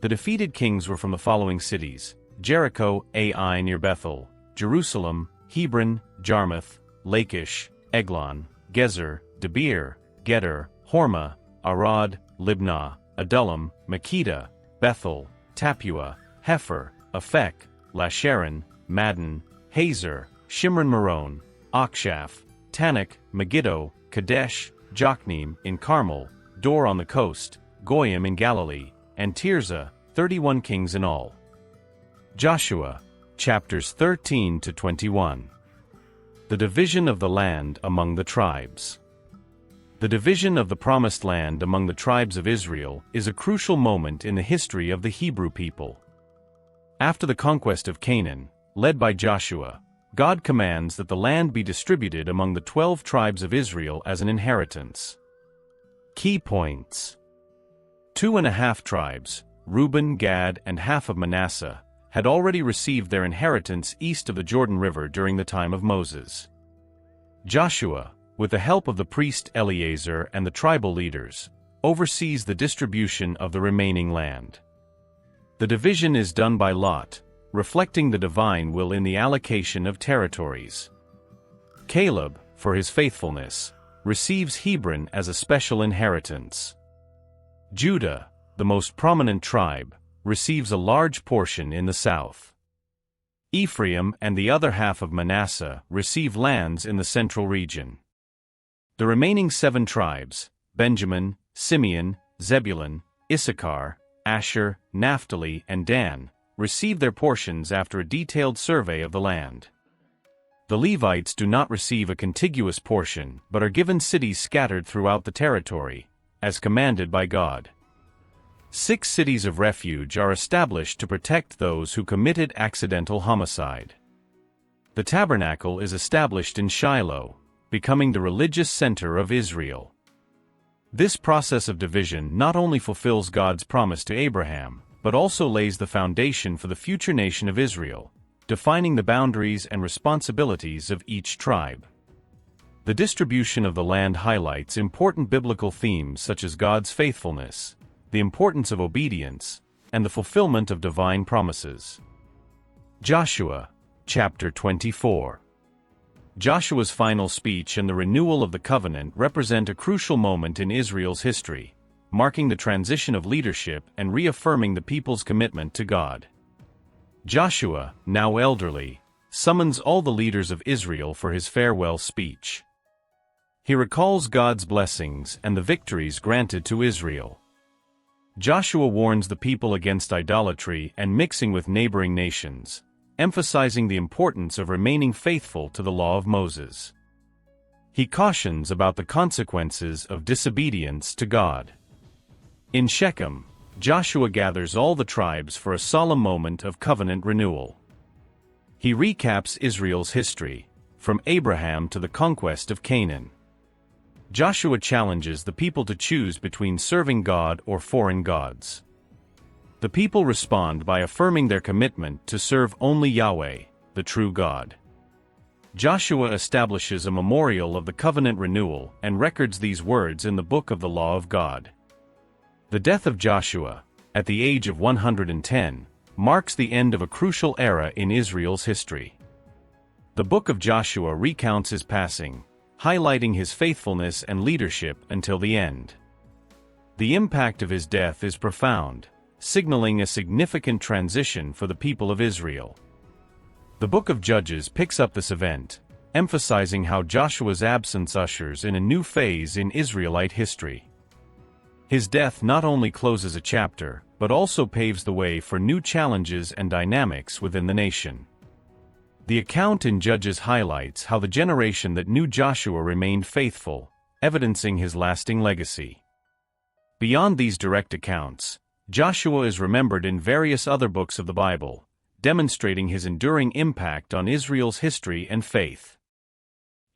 The defeated kings were from the following cities: Jericho, Ai near Bethel, Jerusalem, Hebron, Jarmuth, Lachish, Eglon, Gezer, Debir, Geder, Hormah, Arad, Libnah, Adullam, Makkedah, Bethel, Tappuah, Hepher, Aphek, Lasharon, Madden, Hazer, Shimron-Meron, Akshaph, Tanakh, Megiddo, Kadesh, Jokneam in Carmel, Dor on the coast, Goyim in Galilee, and Tirzah, 31 kings in all. Joshua, chapters 13 to 21. The division of the land among the tribes. The division of the Promised Land among the tribes of Israel is a crucial moment in the history of the Hebrew people. After the conquest of Canaan, led by Joshua, God commands that the land be distributed among the 12 tribes of Israel as an inheritance. Key points. 2.5 tribes, Reuben, Gad, and half of Manasseh, had already received their inheritance east of the Jordan River during the time of Moses. Joshua, with the help of the priest Eleazar and the tribal leaders, oversees the distribution of the remaining land. The division is done by lot, reflecting the divine will in the allocation of territories. Caleb, for his faithfulness, receives Hebron as a special inheritance. Judah, the most prominent tribe, receives a large portion in the south. Ephraim and the other half of Manasseh receive lands in the central region. The remaining 7 tribes, Benjamin, Simeon, Zebulun, Issachar, Asher, Naphtali, and Dan, receive their portions after a detailed survey of the land. The Levites do not receive a contiguous portion but are given cities scattered throughout the territory, as commanded by God. 6 cities of refuge are established to protect those who committed accidental homicide. The tabernacle is established in Shiloh, becoming the religious center of Israel. This process of division not only fulfills God's promise to Abraham, but also lays the foundation for the future nation of Israel, defining the boundaries and responsibilities of each tribe. The distribution of the land highlights important biblical themes such as God's faithfulness, the importance of obedience, and the fulfillment of divine promises. Joshua, chapter 24. Joshua's final speech and the renewal of the covenant represent a crucial moment in Israel's history, marking the transition of leadership and reaffirming the people's commitment to God. Joshua, now elderly, summons all the leaders of Israel for his farewell speech. He recalls God's blessings and the victories granted to Israel. Joshua warns the people against idolatry and mixing with neighboring nations, emphasizing the importance of remaining faithful to the law of Moses. He cautions about the consequences of disobedience to God. In Shechem, Joshua gathers all the tribes for a solemn moment of covenant renewal. He recaps Israel's history, from Abraham to the conquest of Canaan. Joshua challenges the people to choose between serving God or foreign gods. The people respond by affirming their commitment to serve only Yahweh, the true God. Joshua establishes a memorial of the covenant renewal and records these words in the book of the law of God. The death of Joshua, at the age of 110, marks the end of a crucial era in Israel's history. The book of Joshua recounts his passing, highlighting his faithfulness and leadership until the end. The impact of his death is profound, signaling a significant transition for the people of Israel. The book of Judges picks up this event, emphasizing how Joshua's absence ushers in a new phase in Israelite history. His death not only closes a chapter, but also paves the way for new challenges and dynamics within the nation. The account in Judges highlights how the generation that knew Joshua remained faithful, evidencing his lasting legacy. Beyond these direct accounts, Joshua is remembered in various other books of the Bible, demonstrating his enduring impact on Israel's history and faith.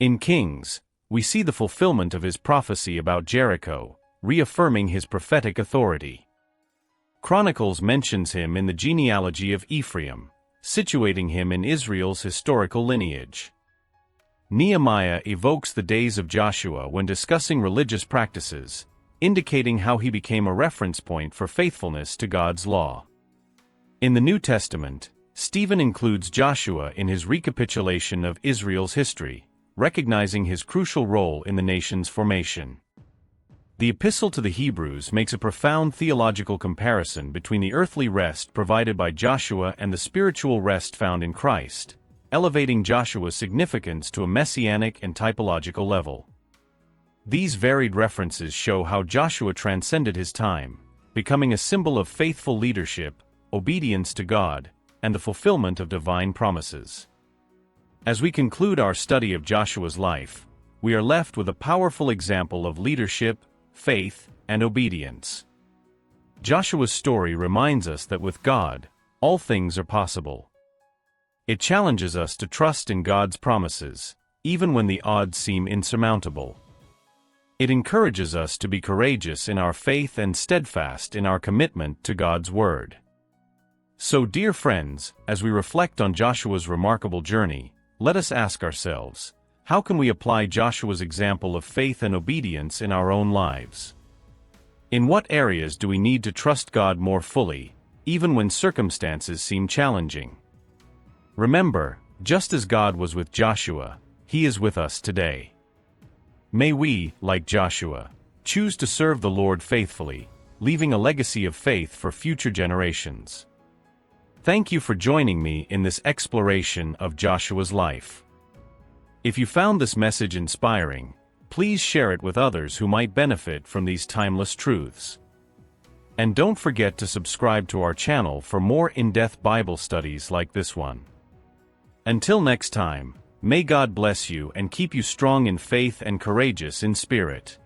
In Kings, we see the fulfillment of his prophecy about Jericho, reaffirming his prophetic authority. Chronicles mentions him in the genealogy of Ephraim, situating him in Israel's historical lineage. Nehemiah evokes the days of Joshua when discussing religious practices, indicating how he became a reference point for faithfulness to God's law. In the New Testament, Stephen includes Joshua in his recapitulation of Israel's history, recognizing his crucial role in the nation's formation. The Epistle to the Hebrews makes a profound theological comparison between the earthly rest provided by Joshua and the spiritual rest found in Christ, elevating Joshua's significance to a messianic and typological level. These varied references show how Joshua transcended his time, becoming a symbol of faithful leadership, obedience to God, and the fulfillment of divine promises. As we conclude our study of Joshua's life, we are left with a powerful example of leadership, faith, and obedience. Joshua's story reminds us that with God, all things are possible. It challenges us to trust in God's promises, even when the odds seem insurmountable. It encourages us to be courageous in our faith and steadfast in our commitment to God's word. So, dear friends, as we reflect on Joshua's remarkable journey, let us ask ourselves, how can we apply Joshua's example of faith and obedience in our own lives? In what areas do we need to trust God more fully, even when circumstances seem challenging? Remember, just as God was with Joshua, He is with us today. May we, like Joshua, choose to serve the Lord faithfully, leaving a legacy of faith for future generations. Thank you for joining me in this exploration of Joshua's life. If you found this message inspiring, please share it with others who might benefit from these timeless truths. And don't forget to subscribe to our channel for more in-depth Bible studies like this one. Until next time, may God bless you and keep you strong in faith and courageous in spirit.